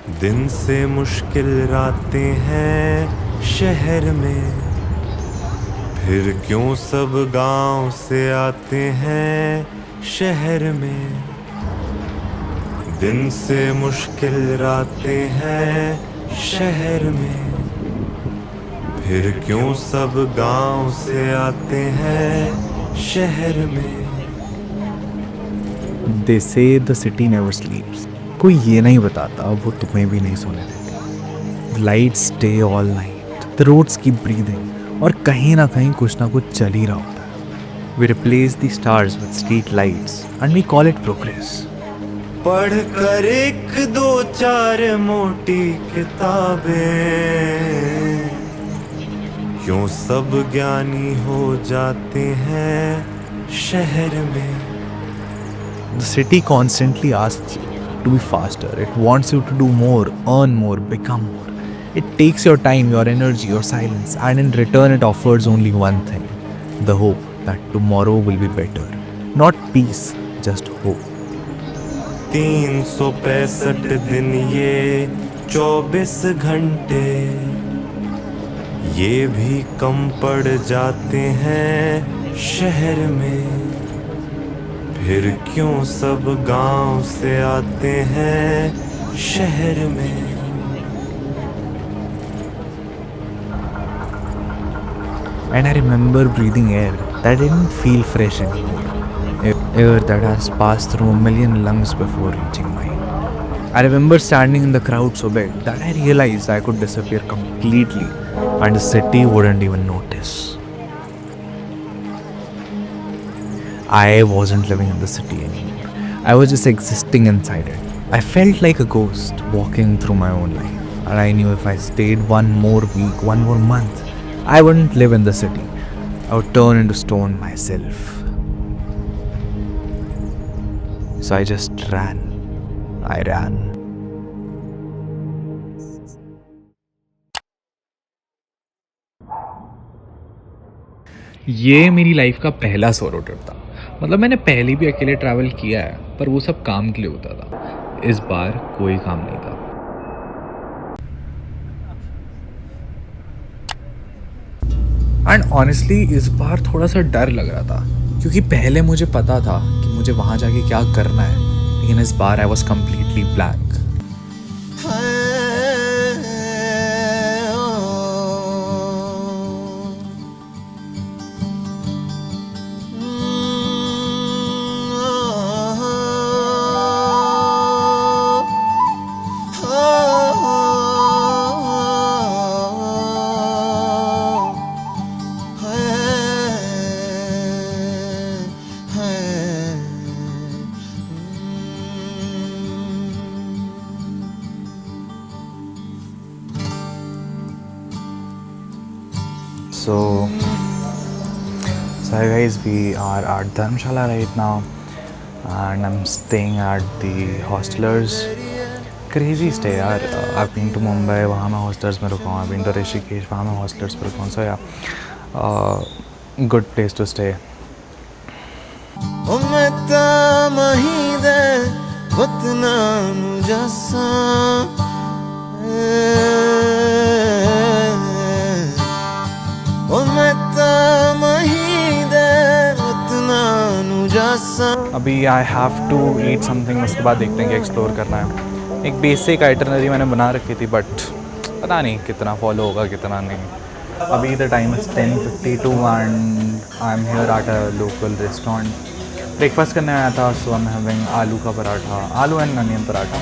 दिन से मुश्किल रातें हैं शहर में, फिर क्यों सब गांव से आते हैं शहर में। दिन से मुश्किल रातें हैं शहर में, फिर क्यों सब गांव से आते हैं शहर में। They say the city never sleeps. कोई ये नहीं बताता वो तुम्हें भी नहीं सोने देती। The lights stay all night. The roads keep breathing. और कहीं ना कहीं कुछ ना कुछ चल ही रहा होता है। We replace the stars with street lights and we call it progress. पढ़ कर एक दो चार मोटी किताबें, क्यों सब ज्ञानी हो जाते हैं शहर में। The city constantly asks you to be faster. It wants you to do more, earn more, become more. It takes your time, your energy, your silence, and in return, it offers only one thing: the hope that tomorrow will be better. Not peace, just hope. 365 दिन ये 24 घंटे, ये भी कम पड़ जाते हैं शहर में। फिर क्यों सब गांव से आते हैं शहर में। And I remember breathing air that didn't feel fresh anymore. Air that has passed through a million lungs before reaching mine. I remember standing in the crowd so big that I realized I could disappear completely and the city wouldn't even notice. I wasn't living in the city anymore. I was just existing inside it. I felt like a ghost walking through my own life. And I knew if I stayed one more week, one more month, I wouldn't live in the city. I would turn into stone myself. So I just ran. I ran. ये मेरी life का पहला solo trip था। मतलब मैंने पहले भी अकेले ट्रैवल किया है, पर वो सब काम के लिए होता था। इस बार कोई काम नहीं था। एंड ऑनेस्टली इस बार थोड़ा सा डर लग रहा था, क्योंकि पहले मुझे पता था कि मुझे वहाँ जाके क्या करना है, लेकिन इस बार I was completely blank. So hi guys, we are at Dharamshala right now and I'm staying at the Hostelers. Crazy stay यार। I've been to Mumbai, वहाँ मैं hostelers में रुका हूँ। I've been to Rishikesh, वहाँ मैं hostelers पे रुका हूँ। So yeah, good place to stay. अभी I have to eat something, उसके बाद देखते हैं कि एक्सप्लोर करना है। एक बेसिक आइटनरी मैंने बना रखी थी, बट पता नहीं कितना फॉलो होगा कितना नहीं। अभी the time is 10:52 and I am here at a local restaurant. Breakfast करने आया था, सो आई एम हैविंग आलू का पराठा, आलू and onion paratha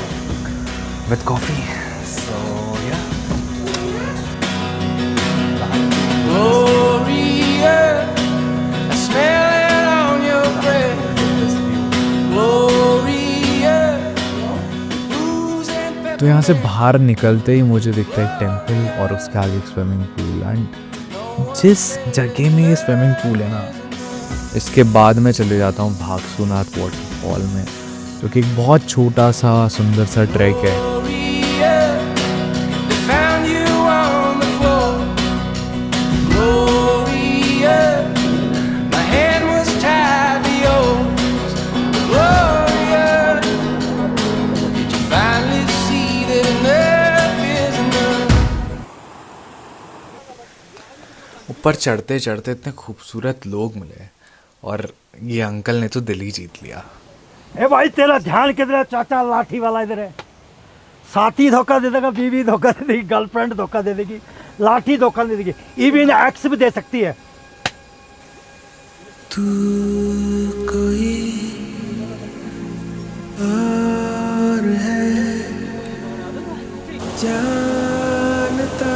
with coffee. So या तो यहाँ से बाहर निकलते ही मुझे दिखता है एक टेम्पल और उसके आगे एक स्विमिंग पूल। एंड जिस जगह में ये स्विमिंग पूल है ना, इसके बाद मैं चले जाता हूँ भागसूनाथ वाटरफॉल में, जो कि एक बहुत छोटा सा सुंदर सा ट्रैक है। Finally see that ऊपर चढ़ते चढ़ते इतने खूबसूरत लोग मिले और ये अंकल ने तो दिल ही जीत लिया। ए भाई तेरा ध्यान किधर है? चाचा लाठी वाला इधर है। साथी धोखा दे देगा, बीवी धोखा दे देगी, गर्लफ्रेंड धोखा दे देगी, लाठी धोखा दे देगी, इवन एक्स भी दे सकती है। तू कोई और है जानता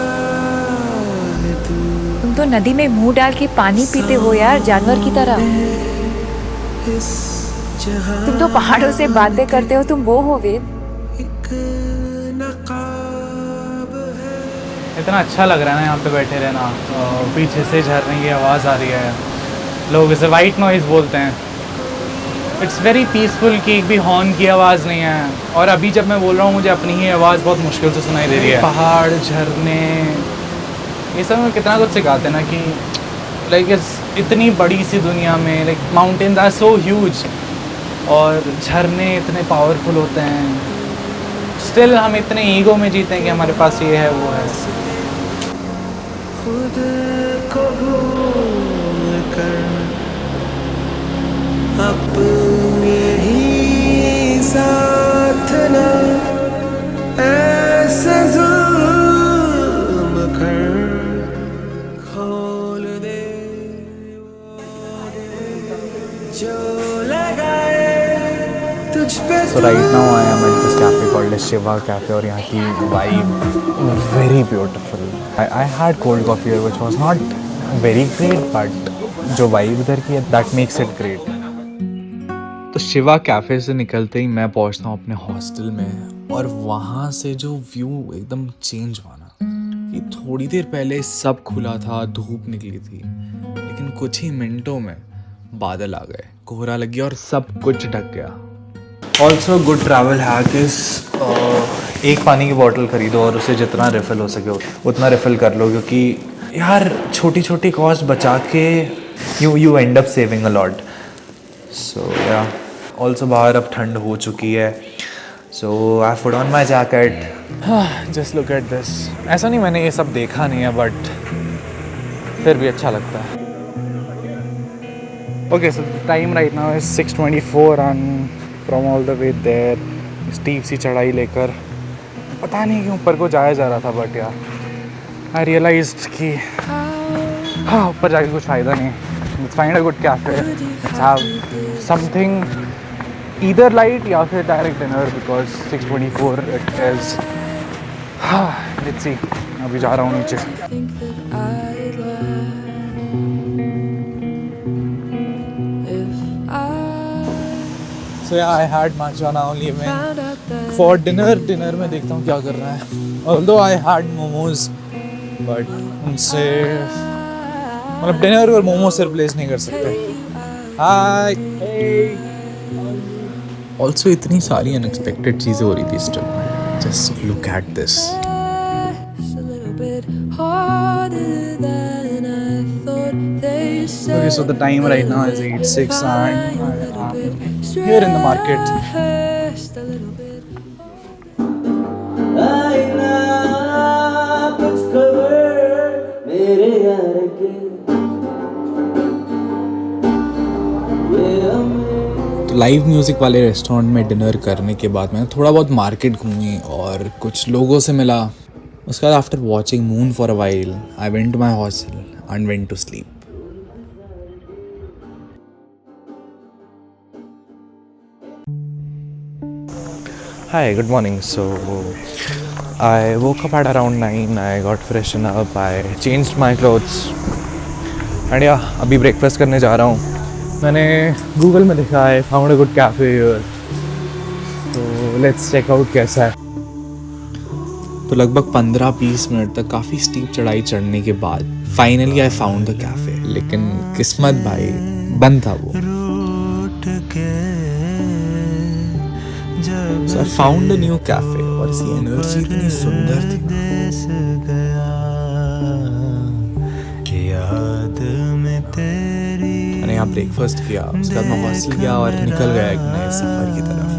है तू। तुम तो नदी में मुंह डाल के पानी पीते हो यार, जानवर की तरह। तुम तो पहाड़ों से बातें करते हो, तुम वो हो वेद। इतना अच्छा लग रहा है ना यहाँ पे बैठे रहना। पीछे से झरने की आवाज़ आ रही है, लोग इसे वाइट नॉइज़ बोलते हैं। इट्स वेरी पीसफुल कि एक भी हॉर्न की आवाज़ नहीं है। और अभी जब मैं बोल रहा हूँ मुझे अपनी ही आवाज़ बहुत मुश्किल से सुनाई दे रही है। पहाड़, झरने, ये सब में कितना कुछ सिखाते हैं ना कि लाइक इतनी बड़ी सी दुनिया में like mountains are so huge और झरने इतने पावरफुल होते हैं। स्टिल हम इतने ईगो में जीते हैं कि हमारे पास ये है वो है। खुद को भूल कर अपने ही साथ ना ऐसे जुल्म कर खोल दे जो लगाए तुझ पे। So right now I am at this cafe called Shiva Cafe और यहाँ की vibe very beautiful. I had cold coffee here which was not very great but जो vibe इधर की है that makes it great. तो शिवा कैफ़े से निकलते ही मैं पहुँचता हूँ अपने हॉस्टल में और वहाँ से जो व्यू एकदम चेंज हुआ ना कि थोड़ी देर पहले सब खुला था, धूप निकली थी, लेकिन कुछ ही मिनटों में बादल आ गए, कोहरा लग गया और सब कुछ ढक गया। Also good travel hack is एक पानी की बॉटल खरीदो और उसे जितना रिफ़िल हो सके उतना रिफ़िल कर लो, क्योंकि यार छोटी छोटी कॉस्ट बचा के you end up saving a lot. So yeah also बाहर अब ठंड हो चुकी है, so I put on my jacket. Just look at this. ऐसा नहीं मैंने ये सब देखा नहीं है बट फिर भी अच्छा लगता है। Okay so time right now is 6:24 and from all the way there steep सी चढ़ाई लेकर पता नहीं क्यों ऊपर को जाया जा रहा था बट यार आई रियलाइज्ड कि हाँ ऊपर जाके कुछ फ़ायदा नहीं। Let's find a good cafe, let's have something either light या फिर direct dinner because 6:24 it is. हाँ लेट्स सी, अभी जा रहा हूँ नीचे। So yeah, I had matcha now leaving for dinner. Dinner में देखता हूँ क्या कर रहा है। Although I had momos, but उनसे मतलब डिनर और मोमो से रिप्लेस नहीं कर सकते। Hi. Hey. Also इतनी सारी अनएक्सपेक्टेड चीज़ें हो रही थी इस ट्रिप में। Just look at this. Okay, so the time right now is 8:06 and here in the market. तो लाइव म्यूज़िक वाले रेस्टोरेंट में डिनर करने के बाद मैं थोड़ा बहुत मार्केट घूमी और कुछ लोगों से मिला। उसके बाद after watching moon for a while I went to my hostel and went to sleep. Hi, good morning. So I woke up at around 9. I got freshened up. I changed my clothes. And yeah, अभी breakfast करने जा रहा हूँ। मैंने Google में देखा है, found a good cafe here. So let's check out कैसा है। तो लगभग 15-20 मिनट तक काफ़ी स्टीप चढ़ाई चढ़ने के बाद finally I found the cafe. लेकिन किस्मत भाई बंद था वो। So I found a new cafe और इसकी एनर्जी इतनी सुंदर थी। मैंने यहाँ ब्रेकफास्ट किया, उसके बाद मैं हॉस्टल गया और निकल गया एक नए सफ़र की तरफ।